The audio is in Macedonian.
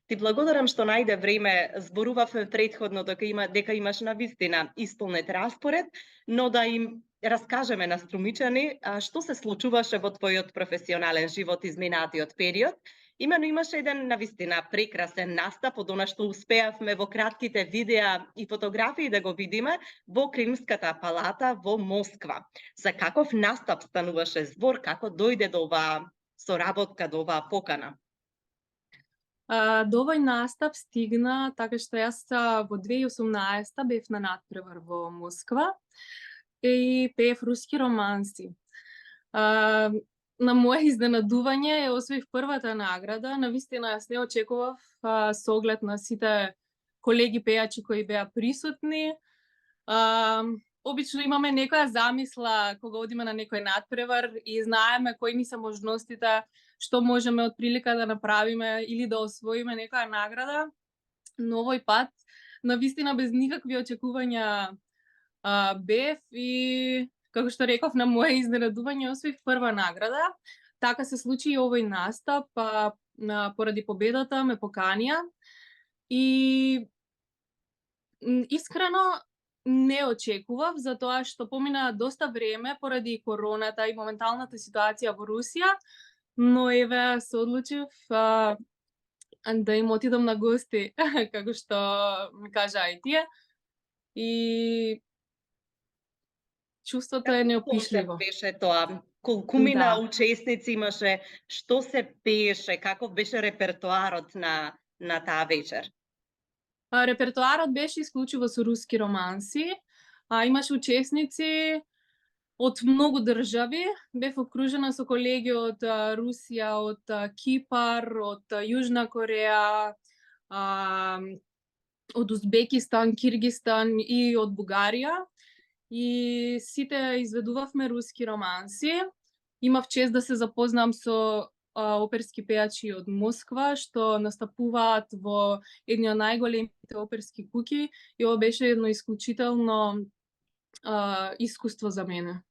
Ти благодарам што најде време, зборувавме претходно дека имаш навистина исполнет распоред, но да им раскажеме на струмичани што се случуваше во твојот професионален живот изминатиот период. Имено имаше еден навистина прекрасен настап од она што успеавме во кратките видеа и фотографии да го видиме во Кримската палата во Москва. За каков настап стануваше збор, како дојде до оваа соработка, до оваа покана? До овој настап стигна така што јас во 2018 бев на натпревар во Москва и пеев руски романси. На мое изненадување ја освоив првата награда. Навистина јас не очекував со оглед на сите колеги пејачи кои беа присутни. Обично имаме некоја замисла кога одиме на некој натпревар и знаеме кои ни се можностите, што можеме од прилика да направиме или да освоиме некоја награда. Но овој пат, навистина без никакви очекувања бев и, како што реков, на мое изненадување освоив прва награда. Така се случи и овој настап, поради победата ме поканија и искрено не очекував, затоа што помина доста време поради короната и моменталната ситуација во Русија, но еве се одлучив да им отидам на гости, како што ми кажаа и тие. И чувството е неопишливо. Беше тоа? Колкумина Да. учесници имаше? Што се пееше? Каков беше репертоарот на таа вечер? Репертоарот беше исклучиво со руски романси, имаше учесници од многу држави. Бев окружена со колеги од Русија, од Кипар, од Јужна Кореја, од Узбекистан, Киргистан и од Бугарија. И сите изведувавме руски романси. Имав чест да се запознам со оперски пејачи од Москва, што настапуваат во едни од најголемите оперски куќи и ова беше едно исклучително искуство за мене.